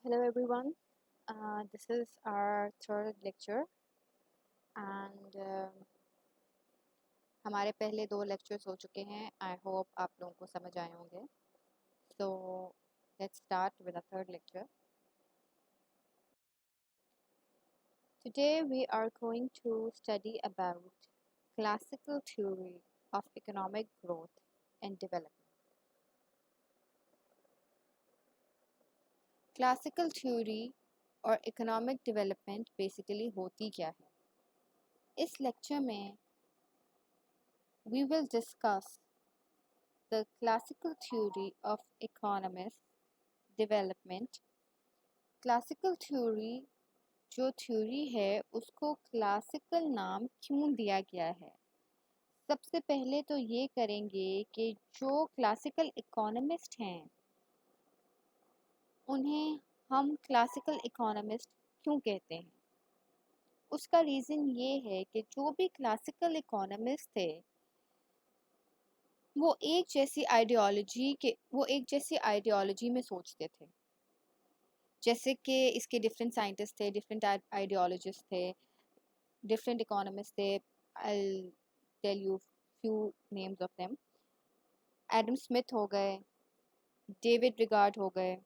Hello everyone. This is our third lecture and हमारे पहले दो lectures हो चुके हैं. I hope आप लोगों को समझ आए होंगे. So let's start with the third lecture. Today we are going to study about classical theory of economic growth and development. Classical theory और economic development basically होती क्या है? इस lecture में we will discuss the classical theory of economic development. Classical theory जो theory है उसको classical नाम क्यों दिया गया है? सबसे पहले तो ये करेंगे कि जो क्लासिकल इकोनॉमिस्ट हैं उन्हें हम क्लासिकल इकोनॉमिस्ट क्यों कहते हैं. उसका रीज़न ये है कि जो भी क्लासिकल इकोनॉमिस्ट थे वो एक जैसी आइडियोलॉजी में सोचते थे. जैसे कि इसके डिफरेंट साइंटिस्ट थे, डिफरेंट आइडियोलॉजिस्ट थे, डिफरेंट इकोनॉमिस्ट थे. I'll tell you few names of them. Adam Smith हो गए, डेविड रिगार्ड हो गए.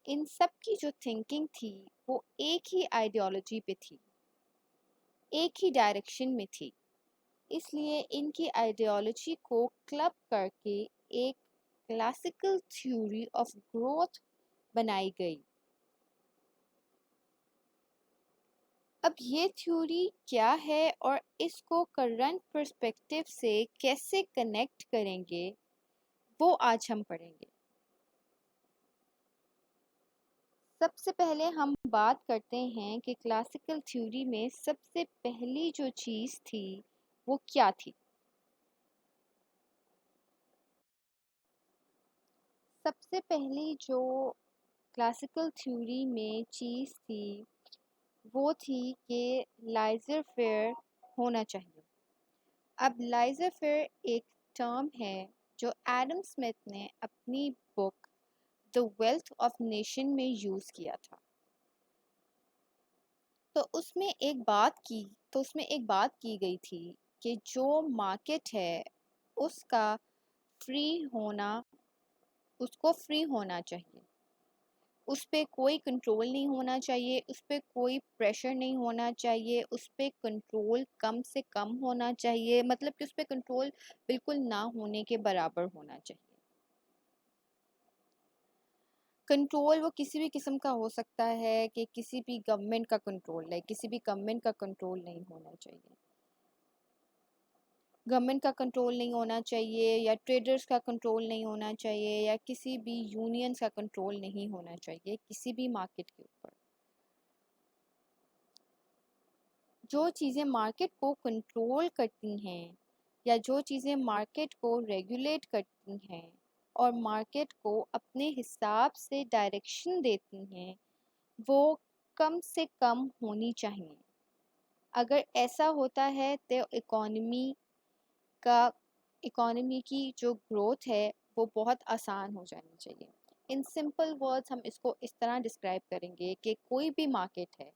इन सब की जो थिंकिंग थी वो एक ही आइडियोलॉजी पे थी, एक ही डायरेक्शन में थी. इसलिए इनकी आइडियोलॉजी को क्लब करके एक क्लासिकल थ्योरी ऑफ ग्रोथ बनाई गई. अब ये थ्योरी क्या है और इसको करंट पर्सपेक्टिव से कैसे कनेक्ट करेंगे वो आज हम पढ़ेंगे. सबसे पहले हम बात करते हैं कि क्लासिकल थ्योरी में सबसे पहली जो चीज़ थी वो क्या थी. सबसे पहली जो क्लासिकल थ्योरी में चीज़ थी वो थी कि लाइजर फेयर होना चाहिए. अब लाइजर फेयर एक टर्म है जो एडम स्मिथ ने अपनी book the wealth of nation में यूज़ किया था. तो उसमें एक बात की गई थी कि जो मार्केट है उसका फ्री होना उसको फ्री होना चाहिए. उस पर कोई कंट्रोल नहीं होना चाहिए, उस पर कोई प्रेशर नहीं होना चाहिए, उस पर कंट्रोल कम से कम होना चाहिए, मतलब कि उस पर कंट्रोल बिल्कुल ना होने के बराबर होना चाहिए. कंट्रोल वो किसी भी किस्म का हो सकता है कि किसी भी गवर्नमेंट का कंट्रोल है, किसी भी गवर्नमेंट का कंट्रोल नहीं होना चाहिए. गवर्नमेंट का कंट्रोल नहीं होना चाहिए या ट्रेडर्स का कंट्रोल नहीं होना चाहिए या किसी भी यूनियंस का कंट्रोल नहीं होना चाहिए किसी भी मार्केट के ऊपर. जो चीज़ें मार्केट को कंट्रोल करती हैं या जो चीज़ें मार्केट को रेगुलेट करती हैं और मार्केट को अपने हिसाब से डायरेक्शन देती हैं वो कम से कम होनी चाहिए. अगर ऐसा होता है तो इकॉनमी की जो ग्रोथ है वो बहुत आसान हो जानी चाहिए. इन सिंपल वर्ड्स हम इसको इस तरह डिस्क्राइब करेंगे कि कोई भी मार्केट है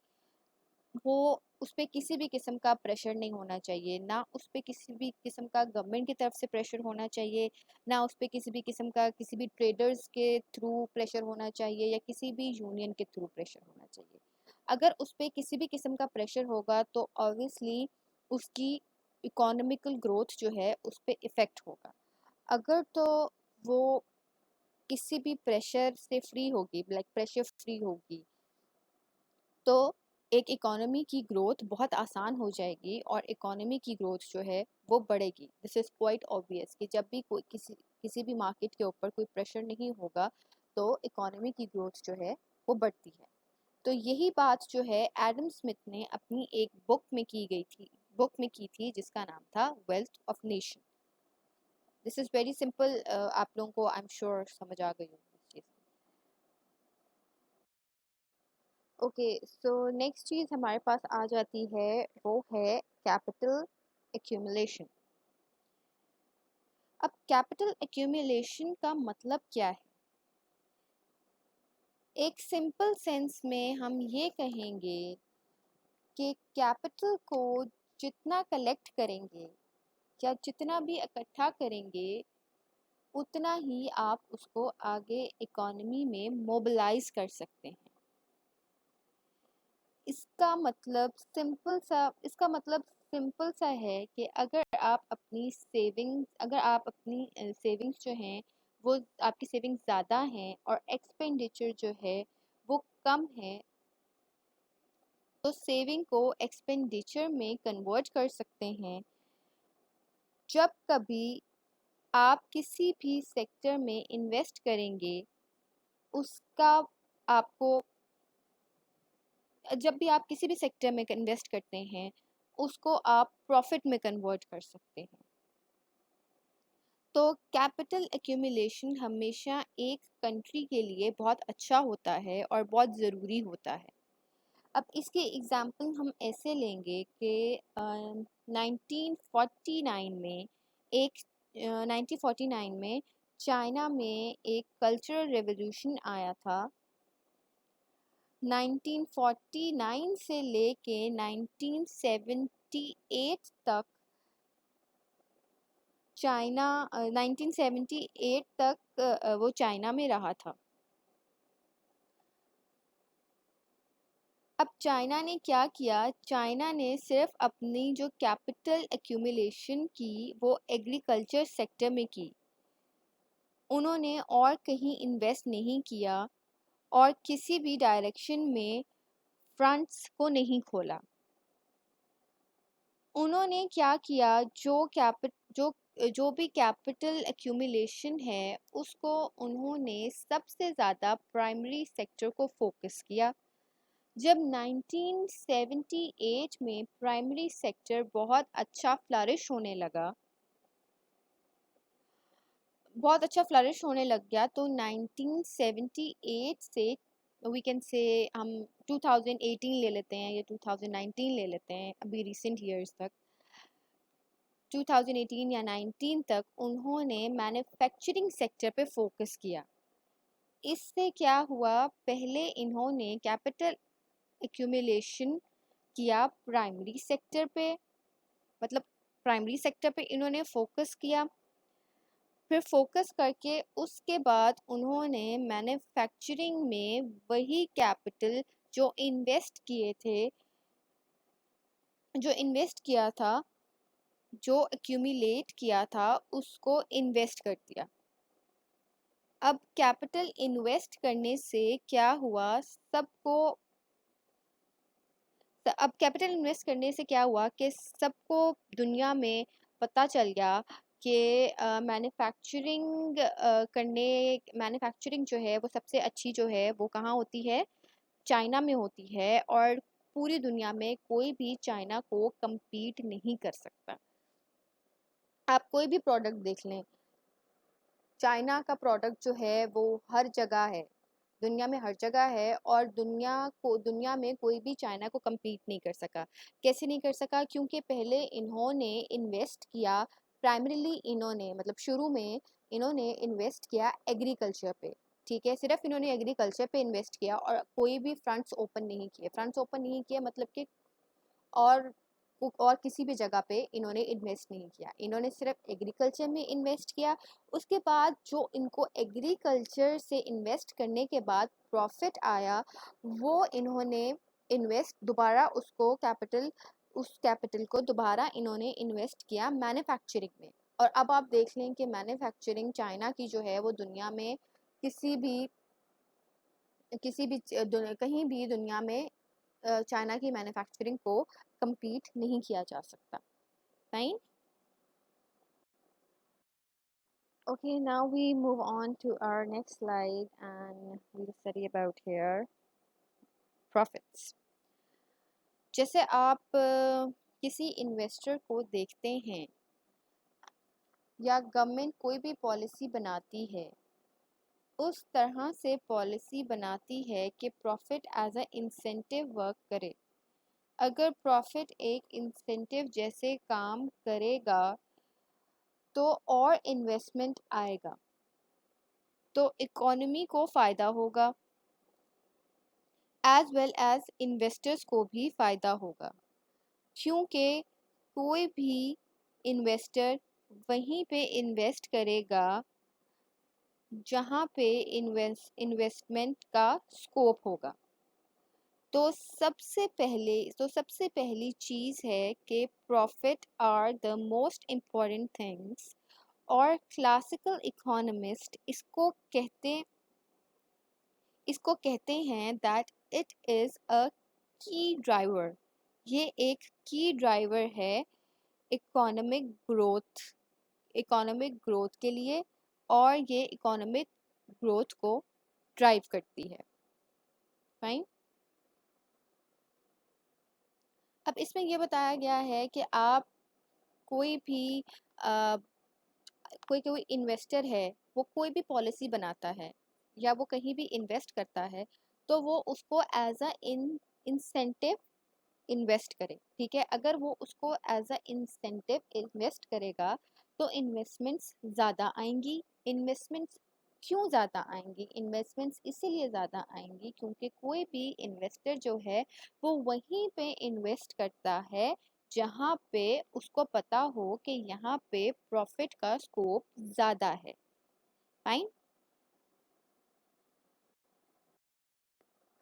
वो उस पर किसी भी किस्म का प्रेशर नहीं होना चाहिए, ना उस पर किसी भी किस्म का गवर्नमेंट की तरफ से प्रेशर होना चाहिए, ना उस पर किसी भी किस्म का किसी भी ट्रेडर्स के थ्रू प्रेशर होना चाहिए या किसी भी यूनियन के थ्रू प्रेशर होना चाहिए. अगर उस पर किसी भी किस्म का प्रेशर होगा तो ऑब्वियसली उसकी इकोनॉमिकल ग्रोथ जो है उस पर इफ़ेक्ट होगा. अगर तो वो किसी भी प्रेशर से फ्री होगी, लाइक प्रेशर फ्री होगी, तो एक इकोनॉमी की ग्रोथ बहुत आसान हो जाएगी और इकोनॉमी की ग्रोथ जो है वो बढ़ेगी. दिस इज़ क्वाइट ऑब्वियस कि जब भी कोई किसी भी मार्केट के ऊपर कोई प्रेशर नहीं होगा तो इकोनॉमी की ग्रोथ जो है वो बढ़ती है. तो यही बात जो है एडम स्मिथ ने अपनी एक बुक में की थी जिसका नाम था wealth of nation. This is very simple. आप लोगों को आई एम श्योर समझ आ गई होगी इस चीज़. ओके, सो नेक्स्ट चीज़ हमारे पास आ जाती है वो है कैपिटल एक्यूमुलेशन. अब कैपिटल एक्यूमुलेशन का मतलब क्या है? एक सिंपल सेंस में हम ये कहेंगे कि कैपिटल को जितना कलेक्ट करेंगे या जितना भी इकट्ठा करेंगे उतना ही आप उसको आगे इकोनॉमी में मोबिलाइज कर सकते हैं। इसका मतलब सिंपल सा है कि अगर आप अपनी सेविंग्स जो हैं वो आपकी सेविंग्स ज़्यादा हैं और एक्सपेंडिचर जो है वो कम है, तो सेविंग को एक्सपेंडिचर में कन्वर्ट कर सकते हैं। जब कभी आप किसी भी सेक्टर में इन्वेस्ट करेंगे उसका आपको जब भी आप किसी भी सेक्टर में इन्वेस्ट करते हैं उसको आप प्रॉफिट में कन्वर्ट कर सकते हैं। तो कैपिटल एक्यूमुलेशन हमेशा एक कंट्री के लिए बहुत अच्छा होता है और बहुत ज़रूरी होता है। अब इसके एग्ज़ाम्पल हम ऐसे लेंगे कि 1949 में एक 1949 में चाइना में एक कल्चरल रेवोल्यूशन आया था। 1949 से लेके 1978 तक 1978 तक वो चाइना में रहा था। अब चाइना ने क्या किया, चाइना ने सिर्फ अपनी जो कैपिटल एक्यूमुलेशन की वो एग्रीकल्चर सेक्टर में की। उन्होंने और कहीं इन्वेस्ट नहीं किया और किसी भी डायरेक्शन में फ्रंट्स को नहीं खोला। उन्होंने क्या किया, जो भी कैपिटल एक्यूमुलेशन है उसको उन्होंने सबसे ज़्यादा प्राइमरी सेक्टर को फोकस किया। जब 1978 में प्राइमरी सेक्टर बहुत अच्छा फ्लरिश होने लग गया, तो 1978 से वी कैन से हम 2018 ले लेते हैं या 2019 ले लेते हैं, अभी रिसेंट ईयर्स तक 2018 या 19 तक उन्होंने मैन्युफैक्चरिंग सेक्टर पे फोकस किया। इससे क्या हुआ, पहले इन्होंने कैपिटल एक्यूमुलेशन किया प्राइमरी सेक्टर पे, मतलब प्राइमरी सेक्टर पे इन्होंने फोकस किया। फिर फोकस करके उसके बाद उन्होंने मैन्युफैक्चरिंग में वही कैपिटल जो इन्वेस्ट किए थे जो इन्वेस्ट किया था जो एक्यूमुलेट किया था उसको इन्वेस्ट कर दिया। अब कैपिटल इन्वेस्ट करने से क्या हुआ, अब कैपिटल इन्वेस्ट करने से क्या हुआ कि सबको दुनिया में पता चल गया कि मैन्युफैक्चरिंग जो है वो सबसे अच्छी जो है वो कहाँ होती है, चाइना में होती है। और पूरी दुनिया में कोई भी चाइना को compete नहीं कर सकता। आप कोई भी प्रोडक्ट देख लें, चाइना का प्रोडक्ट जो है वो हर जगह है, दुनिया में हर जगह है, और दुनिया में कोई भी चाइना को compete नहीं कर सका। कैसे नहीं कर सका, क्योंकि पहले इन्होंने इन्वेस्ट किया, प्राइमरीली इन्होंने मतलब शुरू में इन्होंने इन्वेस्ट किया एग्रीकल्चर पे। ठीक है, सिर्फ इन्होंने एग्रीकल्चर पे इन्वेस्ट किया और कोई भी फ्रंट्स ओपन नहीं किए, मतलब कि और किसी भी जगह पे इन्होंने इन्वेस्ट नहीं किया, इन्होंने सिर्फ एग्रीकल्चर में इन्वेस्ट किया। उसके बाद जो इनको एग्रीकल्चर से इन्वेस्ट करने के बाद प्रॉफिट आया, वो इन्होंने इन्वेस्ट दोबारा उस कैपिटल को दोबारा इन्होंने इन्वेस्ट किया मैन्युफैक्चरिंग में। और अब आप देख लें कि मैन्युफैक्चरिंग चाइना की जो है वो दुनिया में किसी भी कहीं भी दुनिया में चाइना की मैन्युफैक्चरिंग को compete नहीं किया जा सकता। Fine. Okay, now we move on to our next slide and we'll study about here profits. जैसे आप किसी इन्वेस्टर को देखते हैं या गवर्नमेंट कोई भी पॉलिसी बनाती है, उस तरह से पॉलिसी बनाती है कि profit as a incentive work करे। अगर प्रॉफिट एक इंसेंटिव जैसे काम करेगा तो और इन्वेस्टमेंट आएगा, तो इकोनॉमी को फ़ायदा होगा। एज वेल एज इन्वेस्टर्स को भी फ़ायदा होगा, क्योंकि कोई भी इन्वेस्टर वहीं पे इन्वेस्ट करेगा जहाँ पे इन्वेस्टमेंट का स्कोप होगा। सबसे पहली चीज़ है कि profit are the most important things, और क्लासिकल इकोनॉमिस्ट इसको कहते हैं दैट इट इज़ अ की ड्राइवर। ये एक की ड्राइवर है इकोनॉमिक ग्रोथ के लिए, और ये इकोनॉमिक ग्रोथ को ड्राइव करती है। फाइन। अब इसमें ये बताया गया है कि आप कोई भी अ, कोई कोई इन्वेस्टर है, वो कोई भी पॉलिसी बनाता है या वो कहीं भी इन्वेस्ट करता है, तो वो उसको एज अ इंसेंटिव इन्वेस्ट करे। ठीक है, अगर वो उसको एज अ इंसेंटिव इन्वेस्ट करेगा तो इन्वेस्टमेंट्स ज़्यादा आएंगी। इन्वेस्टमेंट्स क्यों ज़्यादा आएंगी? इन्वेस्टमेंट्स इसीलिए ज़्यादा आएंगी क्योंकि कोई भी इन्वेस्टर जो है वो वहीं पे इन्वेस्ट करता है जहाँ पे उसको पता हो कि यहाँ पे प्रॉफिट का स्कोप ज़्यादा है। Fine.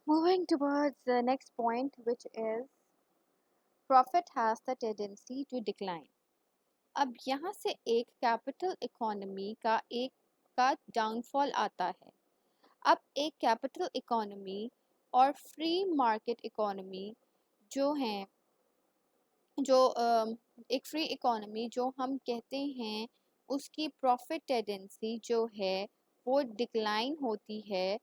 Moving towards the next point which is profit has the tendency to decline. अब यहाँ से एक कैपिटल इकोनॉमी का डाउनफॉल आता है। अब एक कैपिटल इकोनॉमी और फ्री मार्केट इकोनॉमी जो हैं, एक फ्री इकोनॉमी जो हम कहते हैं, उसकी प्रॉफिट टेंडेंसी जो है वो डिक्लाइन होती है।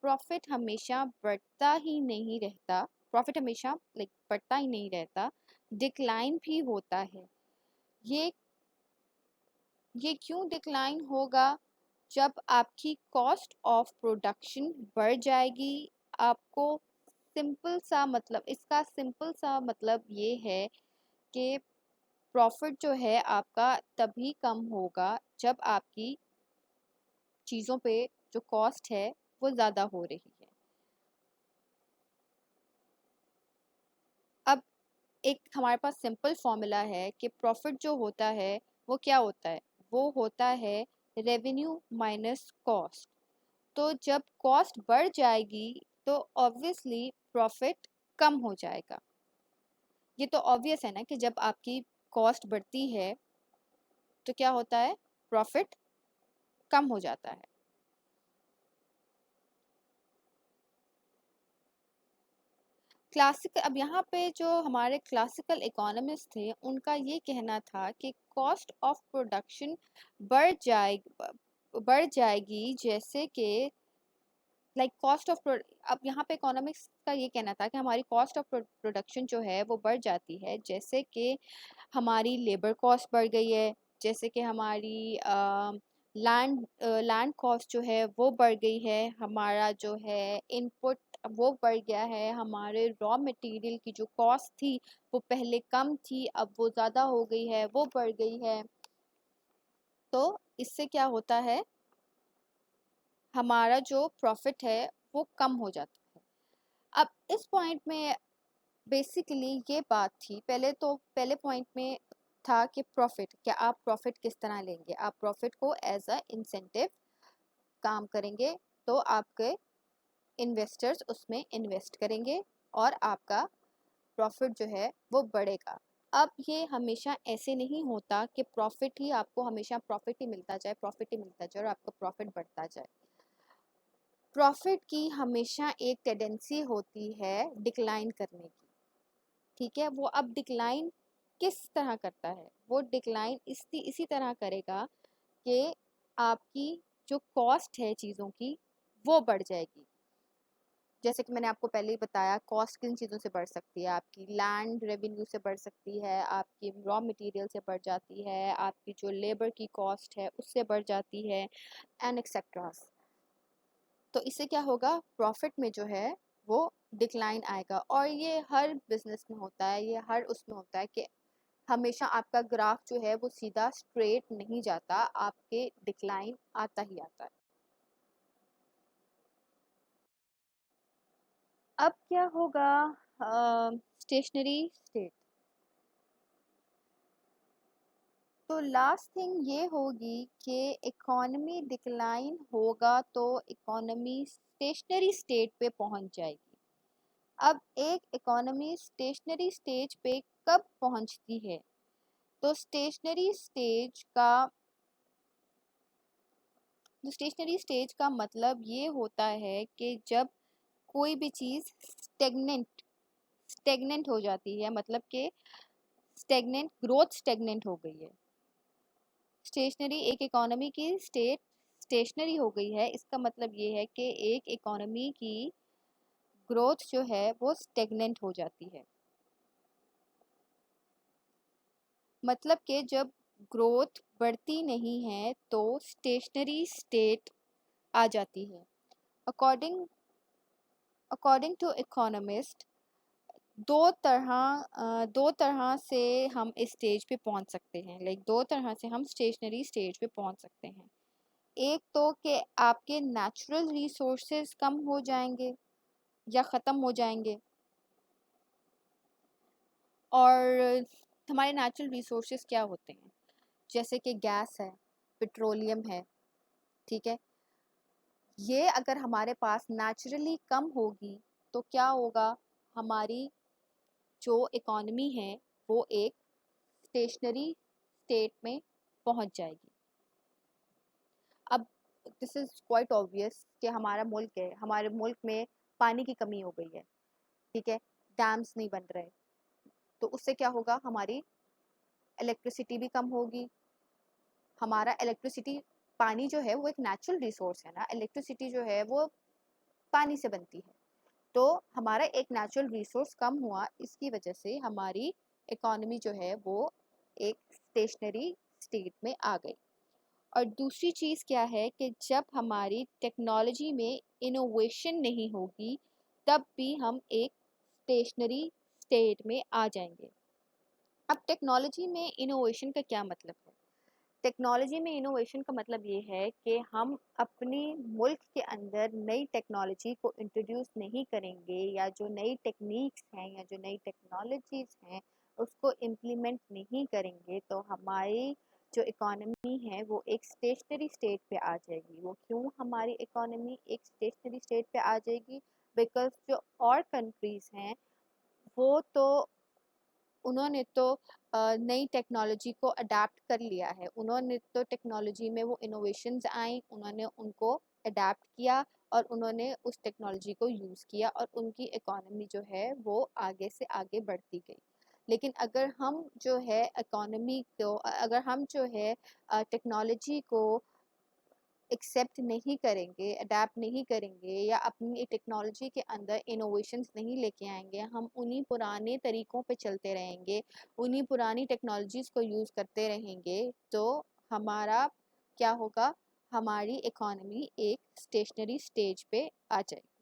प्रॉफिट हमेशा बढ़ता ही नहीं रहता, प्रॉफिट हमेशा बढ़ता ही नहीं रहता, डिक्लाइन भी होता है। ये ये क्यों डिक्लाइन होगा? जब आपकी कॉस्ट ऑफ प्रोडक्शन बढ़ जाएगी। आपको इसका सिंपल सा मतलब ये है कि प्रॉफिट जो है आपका तभी कम होगा जब आपकी चीज़ों पे जो कॉस्ट है वो ज़्यादा हो रही है। अब एक हमारे पास सिंपल फॉर्मूला है कि प्रॉफिट जो होता है वो क्या होता है? वो होता है रेवेन्यू माइनस कॉस्ट। तो जब कॉस्ट बढ़ जाएगी तो ऑब्वियसली प्रॉफिट कम हो जाएगा। ये तो ऑब्वियस है ना कि जब आपकी कॉस्ट बढ़ती है तो क्या होता है? प्रॉफिट कम हो जाता है। अब यहाँ पे जो हमारे क्लासिकल इकोनॉमिस्ट थे उनका ये कहना था कि कॉस्ट ऑफ प्रोडक्शन बढ़ जाएगी, जैसे कि कॉस्ट ऑफ अब यहाँ पे इकोनॉमिक्स का ये कहना था कि हमारी कॉस्ट ऑफ प्रोडक्शन जो है वो बढ़ जाती है, जैसे कि हमारी लेबर कॉस्ट बढ़ गई है, जैसे कि हमारी लैंड कॉस्ट जो है वो बढ़ गई है, हमारा जो है इनपुट वो बढ़ गया है, हमारे रॉ मटेरियल की जो कॉस्ट थी वो पहले कम थी अब वो ज़्यादा हो गई है, वो बढ़ गई है। तो इससे क्या होता है? हमारा जो प्रॉफिट है वो कम हो जाता है। अब इस पॉइंट में बेसिकली ये बात थी, पहले पॉइंट में था कि प्रॉफिट क्या, आप प्रॉफिट किस तरह लेंगे? आप प्रॉफिट को एज अ इंसेंटिव काम करेंगे तो आपके इन्वेस्टर्स उसमें इन्वेस्ट करेंगे और आपका प्रॉफिट जो है वो बढ़ेगा। अब ये हमेशा ऐसे नहीं होता कि प्रॉफिट ही आपको हमेशा प्रॉफिट ही मिलता जाए, प्रॉफिट ही मिलता जाए और आपका प्रॉफिट बढ़ता जाए। प्रॉफिट की हमेशा एक टेंडेंसी होती है डिक्लाइन करने की। ठीक है, वो अब डिक्लाइन किस तरह करता है? वो डिक्लाइन इसी तरह करेगा कि आपकी जो कॉस्ट है चीज़ों की वो बढ़ जाएगी। जैसे कि मैंने आपको पहले ही बताया, कॉस्ट किन चीज़ों से बढ़ सकती है? आपकी लैंड रेवेन्यू से बढ़ सकती है, आपकी रॉ मटेरियल से बढ़ जाती है, आपकी जो लेबर की कॉस्ट है उससे बढ़ जाती है, एंड एक्सेट्रा। तो इससे क्या होगा? प्रॉफिट में जो है वो डिक्लाइन आएगा। और ये हर बिजनेस में होता है, ये हर उसमें होता है कि हमेशा आपका ग्राफ जो है वो सीधा स्ट्रेट नहीं जाता, आपके डिक्लाइन आता ही आता है। अब क्या होगा, स्टेशनरी स्टेट। तो लास्ट थिंग ये होगी कि इकोनॉमी डिक्लाइन होगा तो इकोनॉमी स्टेशनरी स्टेट पे पहुंच जाएगी। अब एक इकोनॉमी स्टेशनरी स्टेज पे कब पहुंचती है? तो स्टेशनरी स्टेज का मतलब ये होता है कि जब कोई भी चीज़ स्टेगनेंट हो जाती है, मतलब कि स्टेगनेंट हो गई है। स्टेशनरी, एक इकोनॉमी की स्टेट स्टेशनरी हो गई है, इसका मतलब ये है कि एक इकोनॉमी की ग्रोथ जो है वो स्टेगनेंट हो जाती है। मतलब कि जब ग्रोथ बढ़ती नहीं है तो स्टेशनरी स्टेट आ जाती है। अकॉर्डिंग अकॉर्डिंग टू इकोनॉमिस्ट, दो तरह से हम इस स्टेज पे पहुंच सकते हैं। दो तरह से हम स्टेशनरी स्टेज पे पहुंच सकते हैं। एक तो कि आपके नेचुरल रिसोर्सेज कम हो जाएंगे या ख़त्म हो जाएंगे, और हमारे नेचुरल रिसोर्सेज क्या होते हैं, जैसे कि गैस है, पेट्रोलियम है, ठीक है। ये अगर हमारे पास नेचुरली कम होगी तो क्या होगा, हमारी जो इकॉनमी है वो एक स्टेशनरी स्टेट में पहुंच जाएगी। अब दिस इज़ क्वाइट ऑब्वियस कि हमारा मुल्क है, हमारे मुल्क में पानी की कमी हो गई है, ठीक है, डैम्स नहीं बन रहे, तो उससे क्या होगा, हमारी इलेक्ट्रिसिटी भी कम होगी। हमारा इलेक्ट्रिसिटी, पानी जो है वो एक नेचुरल रिसोर्स है ना, इलेक्ट्रिसिटी जो है वो पानी से बनती है। तो हमारा एक नेचुरल रिसोर्स कम हुआ, इसकी वजह से हमारी इकोनॉमी जो है वो एक स्टेशनरी स्टेट में आ गई। और दूसरी चीज़ क्या है कि जब हमारी टेक्नोलॉजी में इनोवेशन नहीं होगी तब भी हम एक स्टेशनरी स्टेट में आ जाएंगे। अब टेक्नोलॉजी में इनोवेशन का क्या मतलब है? टेक्नोलॉजी में इनोवेशन का मतलब ये है कि हम अपनी मुल्क के अंदर नई टेक्नोलॉजी को इंट्रोड्यूस नहीं करेंगे, या जो नई टेक्निक्स हैं या जो नई टेक्नोलॉजीज हैं उसको इम्प्लीमेंट नहीं करेंगे, तो हमारी जो इकोनॉमी है वो एक स्टेशनरी स्टेट पे आ जाएगी। वो क्यों हमारी इकोनॉमी एक स्टेशनरी स्टेट पे आ जाएगी? बिकॉज जो और कंट्रीज़ हैं वो तो उन्होंने तो नई टेक्नोलॉजी को अडेप्ट कर लिया है, उन्होंने तो टेक्नोलॉजी में वो इनोवेशंस आई, उन्होंने उनको अडेप्ट किया और उन्होंने उस टेक्नोलॉजी को यूज़ किया और उनकी इकोनॉमी जो है वो आगे से आगे बढ़ती गई। लेकिन अगर हम जो है इकोनॉमी को, अगर हम जो है टेक्नोलॉजी को एक्सेप्ट नहीं करेंगे, अडेप्ट नहीं करेंगे, या अपनी टेक्नोलॉजी के अंदर इनोवेशंस नहीं लेके आएंगे, हम उन्हीं पुराने तरीक़ों पे चलते रहेंगे, उन्हीं पुरानी टेक्नोलॉजीज़ को यूज़ करते रहेंगे, तो हमारा क्या होगा, हमारी इकोनॉमी एक स्टेशनरी स्टेज पे आ जाएगी।